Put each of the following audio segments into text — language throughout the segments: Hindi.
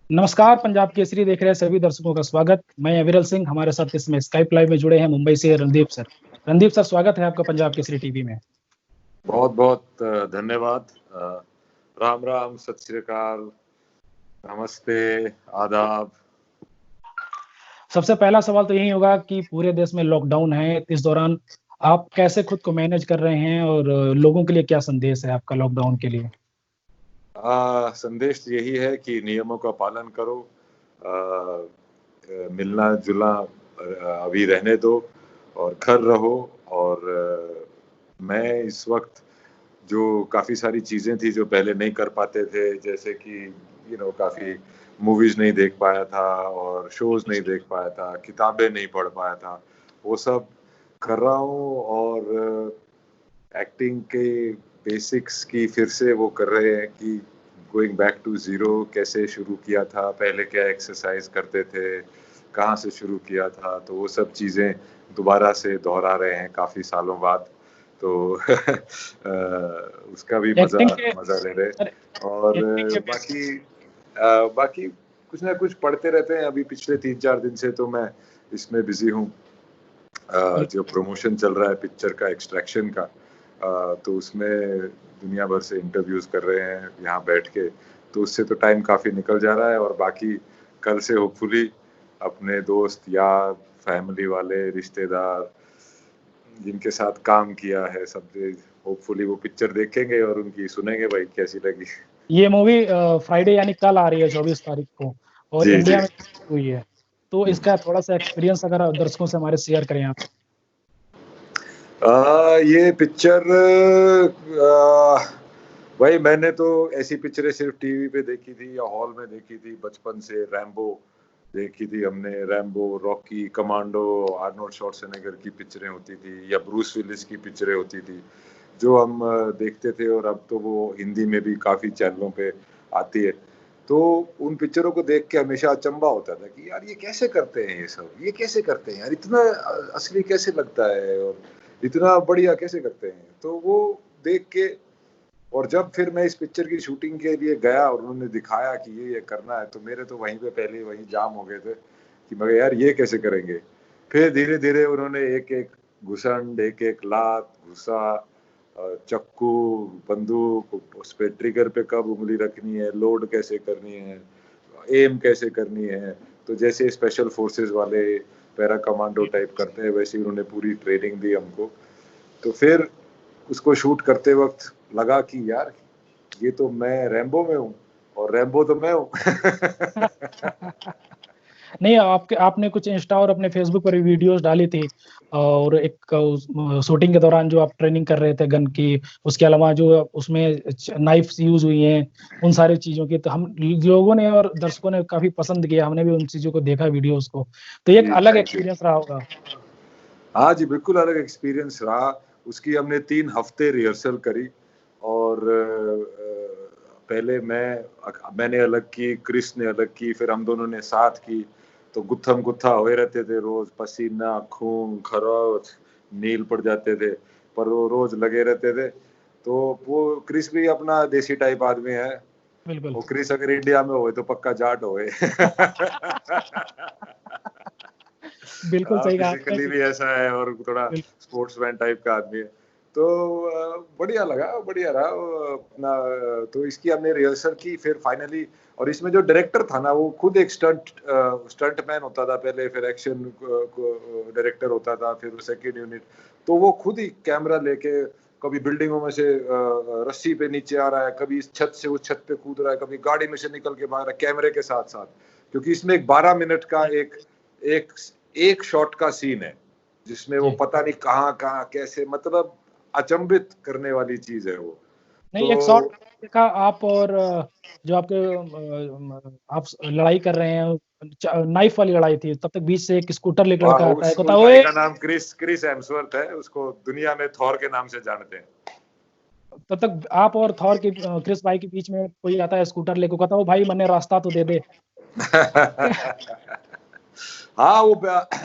नमस्कार। पंजाब केसरी देख रहे सभी दर्शकों का स्वागत। मैं अविरल सिंह, हमारे साथ इसमें स्काइप लाइव में जुड़े हैं मुंबई से रणदीप सर। रणदीप सर, स्वागत है आपका पंजाब केसरी टीवी में। बहुत बहुत धन्यवाद। राम राम, सत श्री अकाल, नमस्ते, आदाब। सबसे पहला सवाल तो यही होगा कि पूरे देश में लॉकडाउन है, इस दौरान आप कैसे खुद को मैनेज कर रहे हैं और लोगों के लिए क्या संदेश है आपका लॉकडाउन के लिए? संदेश यही है कि नियमों का पालन करो, मिलना जुलना अभी रहने दो और घर रहो। और मैं इस वक्त जो काफ़ी सारी चीज़ें थी जो पहले नहीं कर पाते थे, जैसे कि काफ़ी मूवीज़ नहीं देख पाया था और शोज़ नहीं देख पाया था, किताबें नहीं पढ़ पाया था, वो सब कर रहा हूँ। और एक्टिंग के बेसिक्स की फिर से वो कर रहे हैं कि गोइंग बैक टू ज़ीरो, कैसे शुरू किया था, पहले क्या एक्सरसाइज करते थे, कहाँ से शुरू किया था, तो वो सब चीज़ें दोबारा से दोहरा रहे हैं काफ़ी सालों बाद। तो उसका भी मज़ा ले रहे। और बाकी कुछ ना कुछ पढ़ते रहते हैं। अभी पिछले 3-4 दिन से तो मैं इसमें बिजी हूँ, जो प्रमोशन चल रहा है पिक्चर का, एक्सट्रैक्शन का। तो उसमें दुनिया भर से इंटरव्यूज़ कर रहे हैं यहाँ बैठ के, तो उससे तो टाइम काफ़ी निकल जा रहा है। और बाकी कल से होपफुली अपने दोस्त यार, फैमिली वाले, रिश्तेदार जिनके साथ काम किया है, सब होपफुली वो पिक्चर देखेंगे और उनकी सुनेंगे भाई कैसी लगी। ये मूवी फ्राइडे यानी कल आ रही है 24 तारीख को, और इंडिया में हुई है, तो इसका थोड़ा सा एक्सपीरियंस अगर दर्शकों से हमारे शेयर करें आप। ये पिक्चर भाई मैंने तो ऐसी पिक्चरें सिर्फ टीवी पे देखी थी या हॉल में देखी थी बचपन से। रैम्बो देखी थी हमने, Rambo, Rocky, commando, Arnold Schwarzenegger की पिक्चरें होती थी, या ब्रूस विलिस की पिक्चरें होती थी जो हम देखते थे। और अब तो वो हिंदी में भी काफ़ी चैनलों पे आती है। तो उन पिक्चरों को देख के हमेशा अचंभा होता था कि यार ये कैसे करते हैं, ये सब ये कैसे करते हैं यार, इतना असली कैसे लगता है और इतना बढ़िया कैसे करते हैं। तो वो देख के, और जब फिर मैं इस पिक्चर की शूटिंग के लिए गया और उन्होंने दिखाया कि ये करना है, तो मेरे तो वहीं पे पहले वहीं जाम हो गए थे कि मगर यार ये कैसे करेंगे। फिर धीरे धीरे उन्होंने एक एक घुसंड, एक एक लात, घुसा, चक्कू, बंदूक, उस पे ट्रिगर पे कब उंगली रखनी है, लोड कैसे करनी है, एम कैसे करनी है। तो जैसे स्पेशल फोर्सेस वाले पैरा कमांडो टाइप करते हैं, वैसे उन्होंने पूरी ट्रेनिंग दी हमको। तो फिर उसको शूट करते वक्त लगा कि यार ये तो मैं रैम्बो में हूँ और रैम्बो तो मैं हूँ। नहीं, आपने कुछ इंस्टा और अपने फेसबुक पर वीडियोस डाली थी, और एक शूटिंग के दौरान जो आप ट्रेनिंग कर रहे थे गन की, उसके अलावा जो उसमें नाइफ्स यूज हुई हैं, उन सारी चीजों की, तो हम लोगों ने और दर्शकों ने काफी पसंद किया। हमने भी उन चीजों को देखा, वीडियोस को, तो ये एक अलग एक्सपीरियंस रहा होगा। हाँ जी, बिल्कुल अलग एक्सपीरियंस रहा। उसकी हमने 3 हफ्ते रिहर्सल करी। और पहले मैंने अलग की, क्रिस ने अलग की, फिर हम दोनों ने साथ की। तो गुत्थम गुत्था हुए रहते थे रोज, पसीना, खून, खरोच, नील पड़ जाते थे, पर वो रोज लगे रहते थे। तो वो क्रिस भी अपना देसी टाइप आदमी है। बिल्कुल। वो क्रिस अगर इंडिया में होए तो पक्का जाट होए। बिल्कुल सही कहा। फिजिकली भी ऐसा है और थोड़ा स्पोर्ट्समैन टाइप का आदमी है। तो बढ़िया लगा, बढ़िया रहा अपना। तो इसकी हमने रिहर्सल की फिर फाइनली। और इसमें जो डायरेक्टर था ना, वो खुद एक स्टंटमैन होता था पहले, फिर एक्शन डायरेक्टर होता था, फिर सेकंड यूनिट। तो वो खुद ही कैमरा लेके कभी बिल्डिंगों में से रस्सी पे नीचे आ रहा है, कभी इस छत से उस छत पे कूद रहा है, कभी गाड़ी में से निकल के भाग रहा है कैमरे के साथ साथ। क्योंकि इसमें एक 12 मिनट का एक शॉट का सीन है जिसमें वो पता नहीं कहाँ कैसे, मतलब अचंभित करने वाली चीज है वो। नहीं, एक शॉट देखा आप, और जो आपके आप लड़ाई कर रहे हैं, नाइफ वाली लड़ाई थी, तब तक बीच से एक स्कूटर लेकर लड़का आता है, कहता है भाई का नाम क्रिस हेम्सवर्थ है, उसको दुनिया में थॉर के नाम से जानते हैं। तब तक आप और थॉर के क्रिस भाई के बीच में कोई आता है स्कूटर लेकर, कहता है, वो भाई मैंने रास्ता तो दे दे। हाँ, वो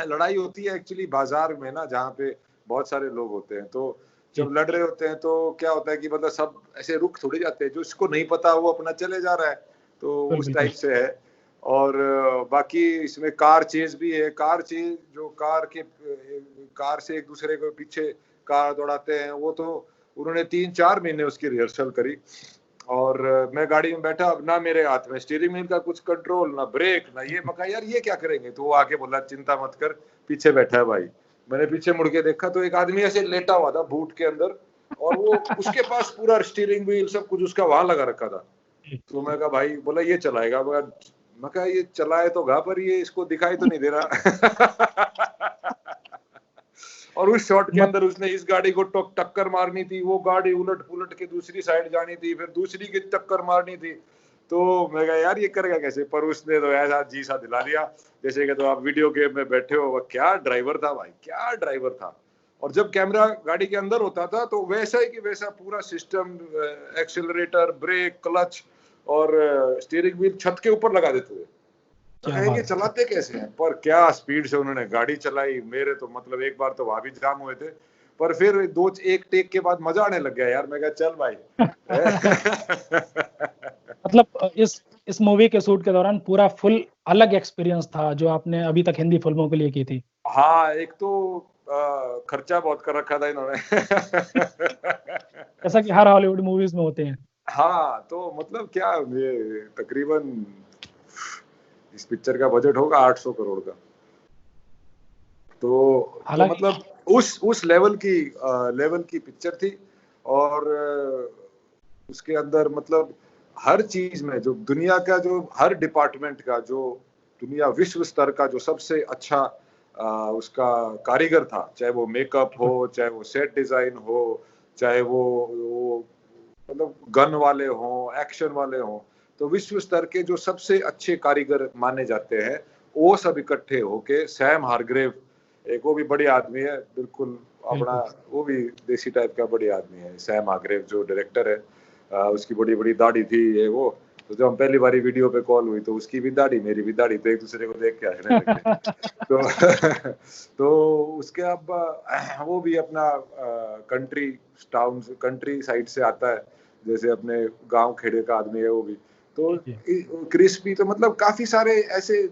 लड़ाई होती है एक्चुअली बाजार में ना, जहाँ पे बहुत सारे लोग होते हैं। तो जब लड़ रहे होते हैं तो क्या होता है कि मतलब सब ऐसे रुक थोड़ी जाते हैं, जो इसको नहीं पता वो अपना चले जा रहा है। तो उस टाइप से है। और बाकी इसमें कार चेज भी है। कार चेज जो कार से एक दूसरे को पीछे कार दौड़ाते हैं, वो तो उन्होंने 3-4 महीने उसकी रिहर्सल करी। और मैं गाड़ी में बैठा, अब ना मेरे हाथ में स्टीयरिंग व्हील का कुछ कंट्रोल, ना ब्रेक, ना ये। मैं कहा यार ये क्या करेंगे? तो वो आके बोला चिंता मत कर, पीछे बैठा है भाई। मैंने पीछे मुड़ के देखा तो एक आदमी ऐसे लेटा हुआ था बूट के अंदर, और वो उसके पास पूरा स्टीयरिंग व्हील सब कुछ उसका वहां लगा रखा था। तो मैं कहा भाई, बोला ये चलाएगा। मैं कहा ये चलाए तो गा, पर ये इसको दिखाई तो नहीं दे रहा। और उस शॉट के अंदर उसने इस गाड़ी को टक्कर मारनी थी, वो गाड़ी उलट पुलट के दूसरी साइड जानी थी, फिर दूसरी की टक्कर मारनी थी। तो मैं कहा यार ये करेगा कैसे? पर उसने तो ऐसा जी सा दिला दिया जैसे कि तो आप वीडियो गेम में बैठे हो। क्या ड्राइवर था भाई, क्या ड्राइवर था। और जब कैमरा गाड़ी के अंदर होता था तो वैसा ही कि वैसा पूरा सिस्टम, एक्सेलरेटर, ब्रेक, क्लच और स्टीयरिंग व्हील छत के ऊपर लगा देते थे। ये चलाते कैसे हैं? पर क्या स्पीड से उन्होंने गाड़ी चलाई। मेरे तो मतलब एक बार तो वहां भी जाम हुए थे, पर फिर एक टेक के बाद मजा आने लग गया यार। मैं कहा चल भाई। मतलब इस मूवी के शूट के दौरान पूरा फुल अलग एक्सपीरियंस था जो आपने अभी तक हिंदी फिल्मों के लिए की थी। हाँ, एक तो खर्चा बहुत कर रखा था इन्होंने। जैसा कि हर हॉलीवुड मूवीज में होते हैं। हाँ, तो मतलब क्या, ये तकरीबन इस पिक्चर का बजट होगा 800 करोड़ का। तो मतलब उस लेवल की पिक्चर थी। और उसके अंदर मतलब हर चीज में जो दुनिया का, जो हर डिपार्टमेंट का, जो दुनिया विश्व स्तर का जो सबसे अच्छा उसका कारीगर था, चाहे वो मेकअप हो, चाहे वो सेट डिजाइन हो, चाहे वो मतलब गन वाले हों, एक्शन वाले हों, तो विश्व स्तर के जो सबसे अच्छे कारीगर माने जाते हैं वो सब इकट्ठे होके, सैम हारग्रेव, एक वो भी बड़ी आदमी है बिल्कुल अपना, वो भी देसी टाइप का बड़ी आदमी है, सैम हारग्रेव जो डायरेक्टर है। उसकी बड़ी बड़ी दाढ़ी थी ये वो। तो जब हम पहली बारी वीडियो पे कॉल हुई तो उसकी भी दाढ़ी, मेरी भी दाढ़ी, तो एक दूसरे को देख के हंसने लगे। तो तो उसके अब वो भी अपना कंट्री टाउन, कंट्री साइड से आता है, जैसे अपने गांव खेड़े का आदमी है वो भी। तो क्रिस भी, तो मतलब काफी सारे ऐसे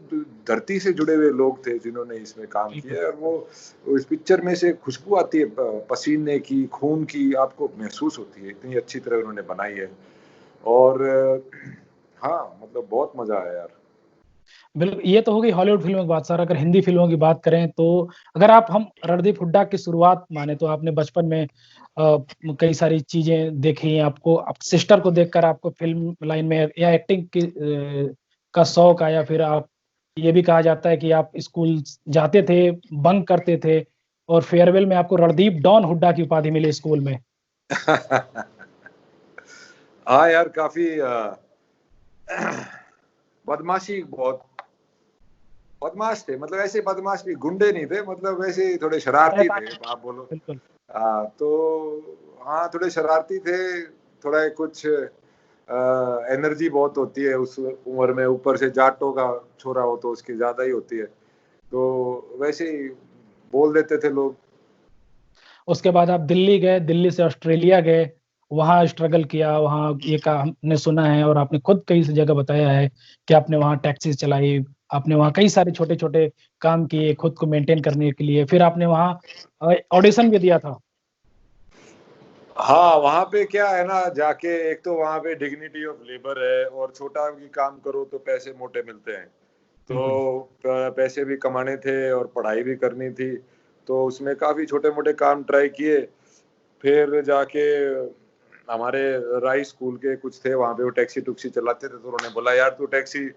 धरती से जुड़े हुए लोग थे जिन्होंने इसमें काम किया। और वो इस पिक्चर में से खुशबू आती है पसीने की, खून की, आपको महसूस होती है, इतनी अच्छी तरह उन्होंने बनाई है। और हाँ मतलब बहुत मजा आया यार। बिल्कुल, ये तो हो गई हॉलीवुड फिल्मों की बात। सर अगर हिंदी फिल्मों की बात करें तो अगर हम रणदीप हुड्डा की शुरुआत माने तो आपने बचपन में कई सारी चीजें देखी हैं। आपको सिस्टर को देखकर आपको फिल्म लाइन में या एक्टिंग की का शौक आया। फिर आप, ये भी कहा जाता है कि आप स्कूल जाते थे, बंक करते थे, और फेयरवेल में आपको रणदीप डॉन हुड्डा की उपाधि मिली स्कूल में। हाँ यार, काफी बदमाशी, बहुत बदमाश थे। मतलब ऐसे बदमाश भी, गुंडे नहीं थे, मतलब वैसे थोड़े शरारती थे आप बोलो। बिल्कुल। तो हाँ, थोड़े शरारती थे, थोड़ा कुछ एनर्जी बहुत होती है उस उम्र में, ऊपर से जाटों का छोरा हो तो उसकी ज्यादा ही होती है, तो वैसे ही बोल देते थे लोग। उसके बाद आप दिल्ली गए, दिल्ली से ऑस्ट्रेलिया गए, वहाँ स्ट्रगल किया। वहाँ ये का हमने सुना है और आपने खुद कई जगह बताया है कि आपने वहाँ टैक्सी चलाई, आपने वहाँ कई सारे छोटे छोटे काम किए खुद को मेंटेन करने के लिए। फिर आपने वहाँ ऑडिशन भी दिया था। हाँ, वहाँ पे क्या है ना, जाके एक तो वहाँ पे डिग्निटी ऑफ लेबर है, और छोटा भी काम करो तो पैसे मोटे मिलते हैं। तो पैसे भी कमाने थे और पढ़ाई भी करनी थी, तो उसमें काफी छोटे मोटे काम ट्राई किए। फिर जाके हमारे राई स्कूल के कुछ थे वहाँ पे, वो टैक्सी टुक्सी चलाते थे, तो उन्होंने बोला यार तू टैक्सी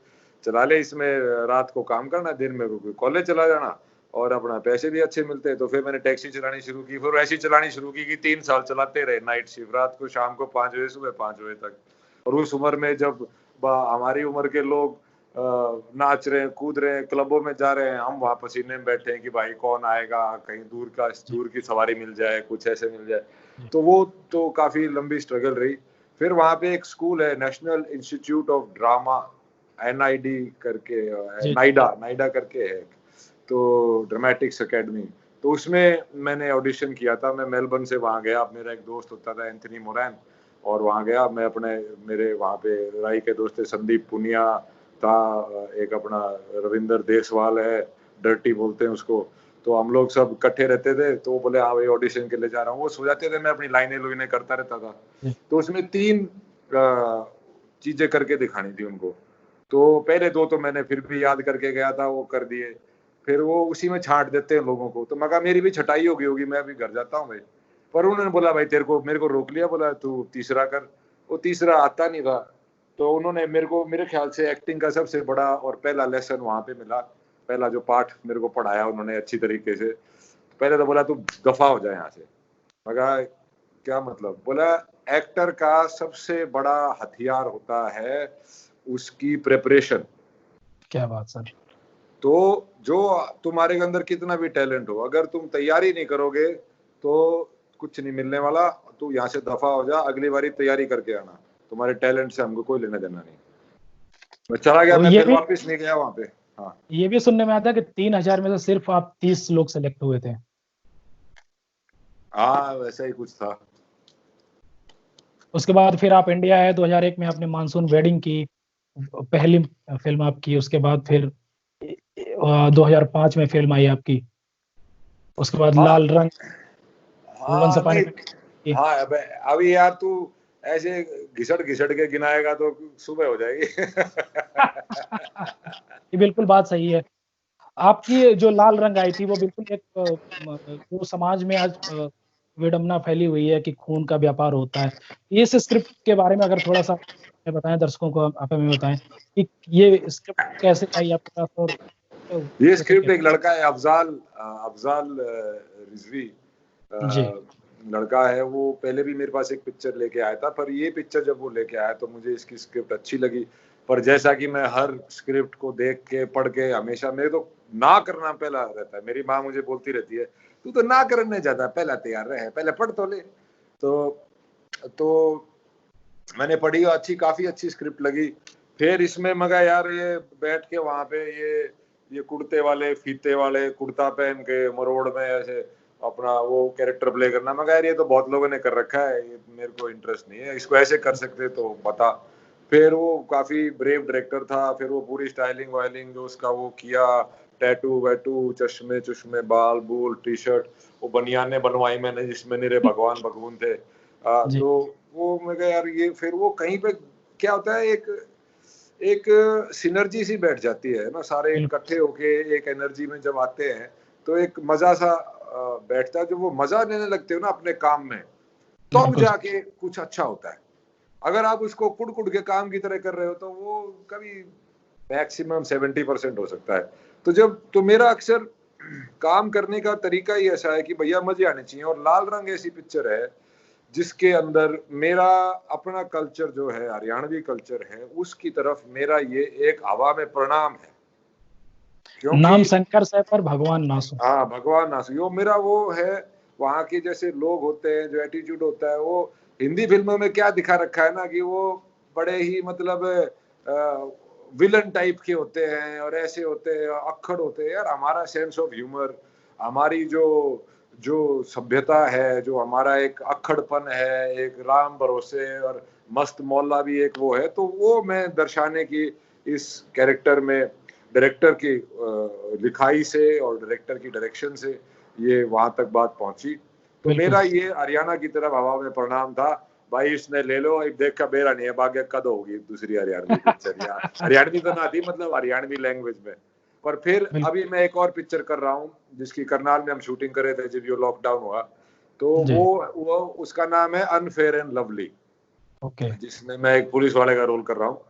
चला ले, इसमें रात को काम करना, दिन में कॉलेज चला जाना, और अपना पैसे भी अच्छे मिलते हैं। तो फिर मैंने टैक्सी चलानी शुरू की, फिर ऐसी चलानी शुरू की कि 3 साल चलाते रहे, नाइट शिफ्ट, रात को, शाम को 5 बजे, सुबह 5 बजे तक। और उस उम्र में जब हमारी उम्र के लोग नाच रहे हैं, कूद रहे हैं, क्लबों में जा रहे हैं, हम वहाँ पसीने में बैठे हैं कि भाई कौन आएगा, कहीं दूर की सवारी मिल जाए, कुछ ऐसे मिल जाए। तो वो तो काफी लंबी स्ट्रगल रही। फिर वहाँ पे एक स्कूल है, national institute of drama, NID करके, नाइडा करके है, तो ड्रामेटिक्स एकेडमी। तो उसमें मैंने ऑडिशन किया था। मैं मेलबर्न से वहाँ गया, मेरा एक दोस्त होता था एंथनी मोरैन, और वहाँ गया मैं अपने, मेरे वहाँ पे राई के दोस्त थे संदीप पुनिया, था, एक अपना रविंदर देसवाल है, डर्टी बोलते हैं उसको, तो हम लोग सब इकट्ठे रहते थे। तो वो बोले हाँ भाई ऑडिशन के लिए जा रहा हूँ, वो सो जाते थे, मैं अपनी लाइनें लुइनें करता रहता था। तो उसमें 3 चीजें करके दिखानी थी उनको। तो पहले 2 तो मैंने फिर भी याद करके गया था, वो कर दिए। फिर वो उसी में छांट देते हैं लोगों को। तो मैं कहा मेरी भी छटाई हो गई होगी, मैं अभी घर जाता हूँ भाई। पर उन्होंने बोला भाई तेरे को, मेरे को रोक लिया, बोला तू तीसरा कर। वो तीसरा आता नहीं था। तो उन्होंने मेरे को, मेरे ख्याल से एक्टिंग का सबसे बड़ा और पहला लेसन वहां पे मिला। पहला जो पाठ मेरे को पढ़ाया उन्होंने अच्छी तरीके से, पहले तो बोला तू दफा हो जाए यहाँ से। मैं कहा क्या मतलब? बोला एक्टर का सबसे बड़ा हथियार होता है उसकी प्रिपरेशन। क्या बात सर। तो जो तुम्हारे अंदर कितना भी टैलेंट हो, अगर तुम तैयारी नहीं करोगे तो कुछ नहीं मिलने वाला। तू यहाँ से दफा हो जा, अगली बारी तैयारी करके आना। तुम्हारे टैलेंट से हमको कोई लेना देना नहीं। मैं चला गया, तो मैं ये फिर भी वापस नहीं गया वहां पे। हाँ, ये भी सुनने में आता है कि 3000 में से सिर्फ आप 30 लोग सेलेक्ट हुए थे। हाँ वैसा ही कुछ था। उसके बाद फिर आप इंडिया आए 2001 में, आपने मानसून वेडिंग की, पहली फिल्म आपकी। उसके बाद फिर 2005 में फिल्म आई आपकी। उसके बाद हाँ लाल रंग, वंस हाँ अपॉन नहीं, ए टाइम। हाँ अभी यार तू ऐसे घिसट घिसट के गिनाएगा तो सुबह हो जाएगी। ये बिल्कुल बात सही है। आपकी जो लाल रंग आई थी वो बिल्कुल एक जो समाज में आज विडंबना फैली हुई है कि खून का व्यापार होता है। इस स्क्रिप्ट के बारे में अगर थोड़ा सा बताएं दर्शकों को, आप हमें बताएं कि ये स्क्रिप्ट कैसे आई आपके पास और ये कैसे स्क्रिप्ट क्या? एक लड़का है, अफजाल अफजाल रिजवी जी लड़का है। वो पहले भी मेरे पास एक पिक्चर लेके आया था, पर ये पिक्चर जब वो लेके आया तो मुझे इसकी स्क्रिप्ट अच्छी लगी। पर जैसा कि मैं हर स्क्रिप्ट को देख के पढ़ के, हमेशा मेरे तो ना करना पहला रहता है। मेरी माँ मुझे बोलती रहती है तू तो ना करने जाता, पहला तैयार रहे, पहले पढ़ तो ले। तो मैंने पढ़ी और अच्छी, काफी अच्छी स्क्रिप्ट लगी। फिर इसमें मगा यार ये बैठ के वहां पे ये कुर्ते वाले, फीते वाले, कुर्ता पहन के मरोड़ में ऐसे अपना वो कैरेक्टर प्ले करना, मगर यार ये तो बहुत लोगों ने कर रखा है, ये मेरे को इंटरेस्ट नहीं है, इसको ऐसे कर सकते तो बता। फिर वो काफी ब्रेव डायरेक्टर था। फिर वो पूरी स्टाइलिंग वाइलिंग जो उसका वो किया, टैटू वैटू, चश्मे चश्मे, बाल बूल, टी शर्ट, वो बनियाने बनवाई मैंने जिसमें निरे भगवान भगवान थे। जी तो वो मैं कहा यार ये, फिर वो कहीं पे क्या होता है, एक एक सिनर्जी सी बैठ जाती है ना, सारे बिल्कुल इकट्ठे होके एक एनर्जी में जब आते हैं तो एक मजा सा बैठता है। जब वो मजा लेने लगते हो ना अपने काम में, तब बिल्कुल जाके कुछ अच्छा होता है। अगर आप उसको कुड़ कुड़ के काम की तरह कर रहे हो तो वो कभी मैक्सिमम 70% हो सकता है। तो मेरा अक्सर काम करने का तरीका ही ऐसा है कि भैया मजे आने चाहिए। और लाल रंग ऐसी पिक्चर है जिसके अंदर मेरा अपना कल्चर जो है, हरियाणवी कल्चर है, उसकी तरफ मेरा ये एक हवा में प्रणाम है। क्योंकि नाम शंकर से पर भगवान नासु। हाँ, भगवान नासु यो मेरा वो है। वहां के जैसे लोग होते हैं, जो एटीट्यूड होता है, वो हिंदी फिल्मों में क्या दिखा रखा है ना कि वो बड़े ही मतलब विलन टाइप के होते हैं और ऐसे होते हैं, अक्खड़ होते हैं। यार हमारा सेंस ऑफ ह्यूमर, हमारी जो जो सभ्यता है, जो हमारा एक अक्खड़पन है, एक राम भरोसे और मस्त मौला भी एक वो है, तो वो मैं दर्शाने की इस कैरेक्टर में डायरेक्टर की लिखाई से और डायरेक्टर की डायरेक्शन से ये वहां तक बात पहुंची। तो बिल्कुल मेरा ये हरियाणा की तरफ हवा में प्रणाम था भाई। इसने ले लो, अब देख का बेरा नहीं है, भाग्य कद होगी दूसरी हरियाणवी पिक्चर या हरियाणवी तो ना थी, मतलब हरियाणवी लैंग्वेज में। पर फिर बिल्कुल अभी मैं एक और पिक्चर कर रहा हूँ जिसकी करनाल में हम शूटिंग कर रहे थे जब ये लॉकडाउन हुआ। तो जी वो उसका नाम है अनफेयर एंड लवली, ओके जिसमें मैं एक पुलिस वाले का रोल कर रहा हूँ।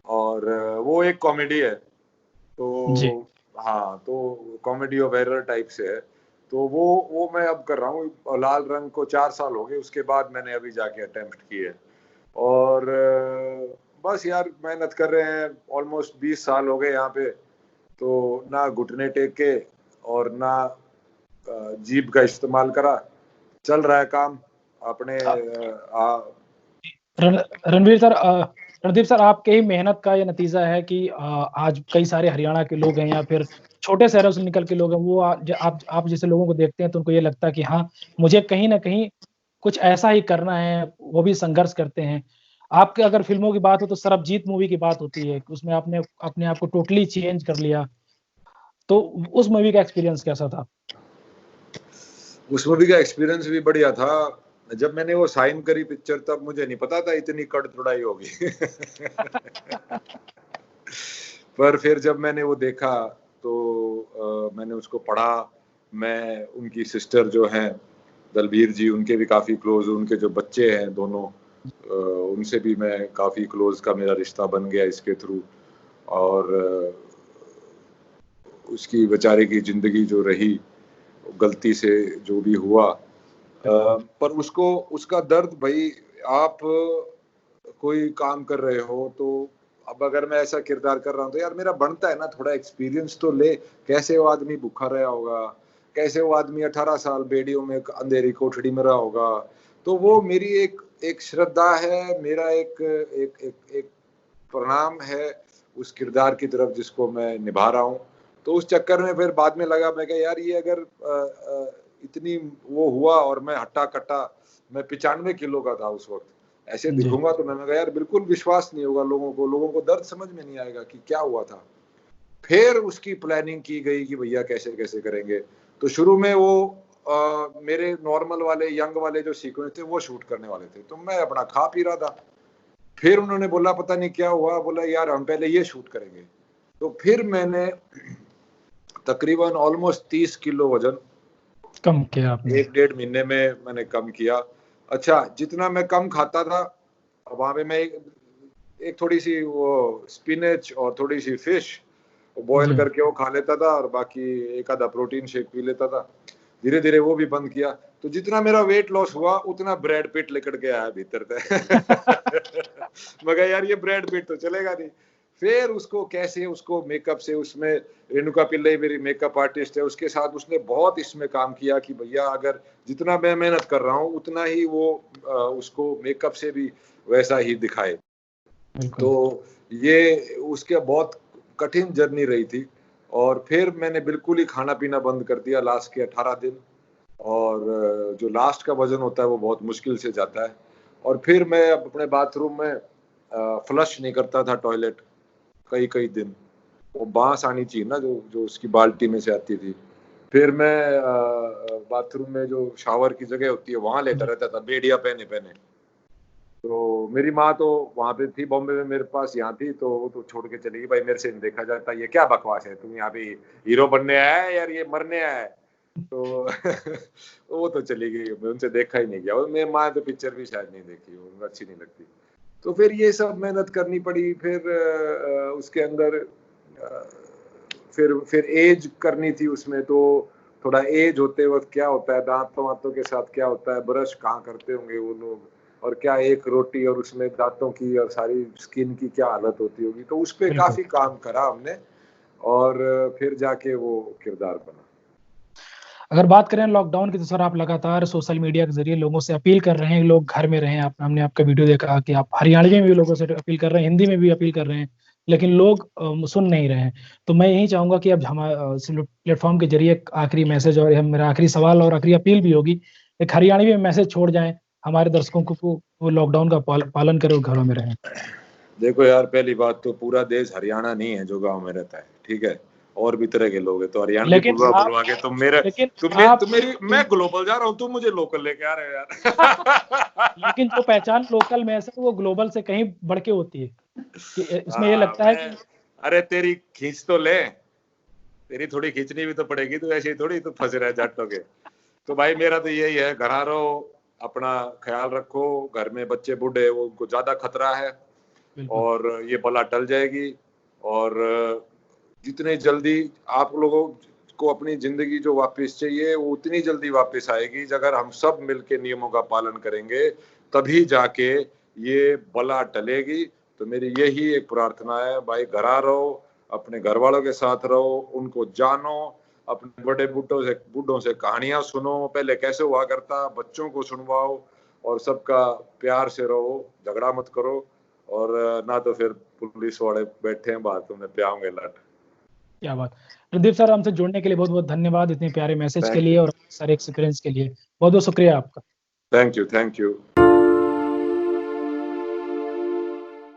और वो एक कॉमेडी है। जी तो हाँ, तो कॉमेडी ऑफ एरर टाइप से है। तो वो मैं अब कर रहा हूँ। लाल रंग को 4 साल हो गए, उसके बाद मैंने अभी जाके अटेम्प्ट की है। और बस यार मेहनत कर रहे हैं। ऑलमोस्ट 20 साल हो गए यहाँ पे, तो ना घुटने टेक के और ना जीभ का इस्तेमाल करा, चल रहा है काम अपने। रणवीर सर, रणदीप सर, आपके ही मेहनत का ये नतीजा है कि आज कई सारे हरियाणा के लोग हैं या फिर छोटे शहरों से निकल के लोग हैं, वो आप जैसे लोगों को देखते हैं तो उनको ये लगता है कि हाँ, मुझे कहीं ना कहीं कुछ ऐसा ही करना है, वो भी संघर्ष करते हैं। आपके अगर फिल्मों की बात हो तो सरबजीत मूवी की बात होती है, उसमें आपने अपने आप को टोटली चेंज कर लिया, तो उस मूवी का एक्सपीरियंस कैसा था? उस मूवी का एक्सपीरियंस भी बढ़िया था। जब मैंने वो साइन करी पिक्चर, तब मुझे नहीं पता था इतनी कड़तुड़ाई होगी। पर फिर जब मैंने वो देखा तो मैंने उसको पढ़ा। मैं उनकी सिस्टर जो हैं दलबीर जी, उनके भी काफ़ी क्लोज, उनके जो बच्चे हैं दोनों, उनसे भी मैं काफ़ी क्लोज का मेरा रिश्ता बन गया इसके थ्रू। और उसकी बेचारे की ज़िंदगी जो रही, गलती से जो भी हुआ, पर उसको उसका दर्द, भाई आप कोई काम कर रहे हो तो अब अगर मैं ऐसा किरदार कर रहा हूँ तो यार मेरा बनता है ना, थोड़ा एक्सपीरियंस तो ले। कैसे वो आदमी भूखा रहा होगा, कैसे वो आदमी 18 साल बेड़ियों में अंधेरी कोठड़ी में रहा होगा। तो वो मेरी एक एक श्रद्धा है, मेरा एक एक एक, एक प्रणाम है उस किरदार की तरफ जिसको मैं निभा रहा हूँ। तो उस चक्कर में फिर बाद में लगा, मैं कहा यार ये अगर इतनी वो हुआ और मैं हट्टा कट्टा, मैं 95 किलो का था उस वक्त, ऐसे जी। दिखूंगा तो मैंने कहा यार बिल्कुल विश्वास नहीं होगा लोगों को दर्द समझ में नहीं आएगा कि क्या हुआ था। फिर उसकी प्लानिंग की गई कि भैया कैसे कैसे करेंगे। तो शुरू में वो मेरे नॉर्मल वाले यंग वाले जो सीक्वेंस थे वो शूट करने वाले थे, तो मैं अपना खा पी रहा था। फिर उन्होंने बोला पता नहीं क्या हुआ, बोला यार हम पहले ये शूट करेंगे। तो फिर मैंने तकरीबन ऑलमोस्ट 30 किलो वजन कम किया आपने? 1-1.5 महीने में मैंने कम किया। अच्छा, जितना मैं कम खाता था, वहां पे मैं एक थोड़ी सी वो स्पिनच और थोड़ी सी फिश बॉयल जी। करके वो खा लेता था, और बाकी एक आधा प्रोटीन शेक पी लेता था। धीरे धीरे वो भी बंद किया। तो जितना मेरा वेट लॉस हुआ उतना ब्रेड पिट लेकर के आया भीतर तक। मगर यार ये ब्रेड पिट तो चलेगा नहीं। फिर उसको कैसे, उसको मेकअप से, उसमें रेणुका पिल्लई मेरी मेकअप आर्टिस्ट है, उसके साथ उसने बहुत इसमें काम किया कि भैया अगर जितना मैं मेहनत कर रहा हूँ उतना ही वो उसको मेकअप से भी वैसा ही दिखाए। बिल्कुल। तो ये उसके बहुत कठिन जर्नी रही थी। और फिर मैंने बिल्कुल ही खाना पीना बंद कर दिया लास्ट के 18 दिन। और जो लास्ट का वजन होता है वो बहुत मुश्किल से जाता है। और फिर मैं अपने बाथरूम में फ्लश नहीं करता था टॉयलेट कई कई दिन। वो बांस आनी चाहिए ना, जो जो उसकी बाल्टी में से आती थी। फिर मैं बाथरूम में जो शावर की जगह होती है वहां लेटा रहता था बेड़िया पहने पहने। तो मेरी माँ तो वहां पे थी बॉम्बे में, मेरे पास यहाँ थी, तो वो तो छोड़ के चली गई, भाई मेरे से नहीं देखा जाता, ये क्या बकवास है, तुम यहाँ पे हीरो बनने आया है यार, ये मरने आया है। तो वो तो चली गई, मैं उनसे देखा ही नहीं गया। और मेरी माँ तो पिक्चर भी शायद नहीं देखी, उनको अच्छी नहीं लगती। तो फिर ये सब मेहनत करनी पड़ी। फिर उसके अंदर फिर एज करनी थी उसमें। तो थोड़ा एज होते वक्त क्या होता है, दांतों वातों के साथ क्या होता है, ब्रश कहाँ करते होंगे वो लोग, और क्या एक रोटी और उसमें दांतों की और सारी स्किन की क्या हालत होती होगी। तो उस पे बिल्कुल। काफी काम करा हमने, और फिर जाके वो किरदार बना। अगर बात करें लॉकडाउन की, तो सर आप लगातार सोशल मीडिया के जरिए लोगों से अपील कर रहे हैं, लोग घर में रहें। हमने आपका वीडियो देखा कि आप हरियाणवी में भी लोगों से अपील कर रहे हैं, हिंदी में भी अपील कर रहे हैं, लेकिन लोग सुन नहीं रहे हैं। तो मैं यही चाहूंगा कि अब हमारे प्लेटफॉर्म के जरिए एक आखिरी मैसेज, और मेरा आखिरी सवाल और आखिरी अपील भी होगी, एक हरियाणवी में मैसेज छोड़ जाएं हमारे दर्शकों को, वो लॉकडाउन का पालन करें और घरों में रहें। देखो यार, पहली बात तो पूरा देश हरियाणा नहीं है जो गांव में रहता है, ठीक है, और भी तरह के लोग हैं। तो हरियाणवी लेकिन बुलवा आप बुलवा के तुम मेरे, लेकिन तुम मेरी, मैं ग्लोबल जा रहा हूँ, तुम मुझे लोकल लेके आ रहे हो यार। लेकिन जो पहचान लोकल में है सर, वो ग्लोबल से कहीं बढ़ के होती है। कि इसमें ये लगता है मैं, कि अरे तेरी खींच तो ले, तेरी थोड़ी खींचनी भी तो पड़ेगी, तो ऐसे ही थोड़ी तो फंसे रहे जाटों के। तो भाई मेरा तो यही है, घर रहो, अपना ख्याल रखो, घर में बच्चे बूढ़े वो उनको ज्यादा खतरा है, बिल्कुल। और ये बला टल जाएगी। और जितने जल्दी आप लोगों को अपनी जिंदगी जो वापस चाहिए वो उतनी जल्दी वापस आएगी, अगर हम सब मिलके नियमों का पालन करेंगे, तभी जाके ये बला टलेगी। तो मेरी यही एक प्रार्थना है, भाई घर रहो, अपने घर वालों के साथ रहो, उनको जानो, अपने बड़े बूढ़ों से कहानियां सुनो, पहले कैसे हुआ करता, बच्चों को सुनवाओ, और सबका प्यार से रहो, झगड़ा मत करो। और ना तो फिर पुलिस वाले बैठे हैं बाहर, तुम्हें प्याओगे लट। क्या बात। रणदीप सर, हमसे जुड़ने के लिए बहुत बहुत धन्यवाद, इतने प्यारे मैसेज के थैंक लिए यू, और सारे एक्सपीरियंस के लिए बहुत बहुत शुक्रिया आपका। Thank you, thank you.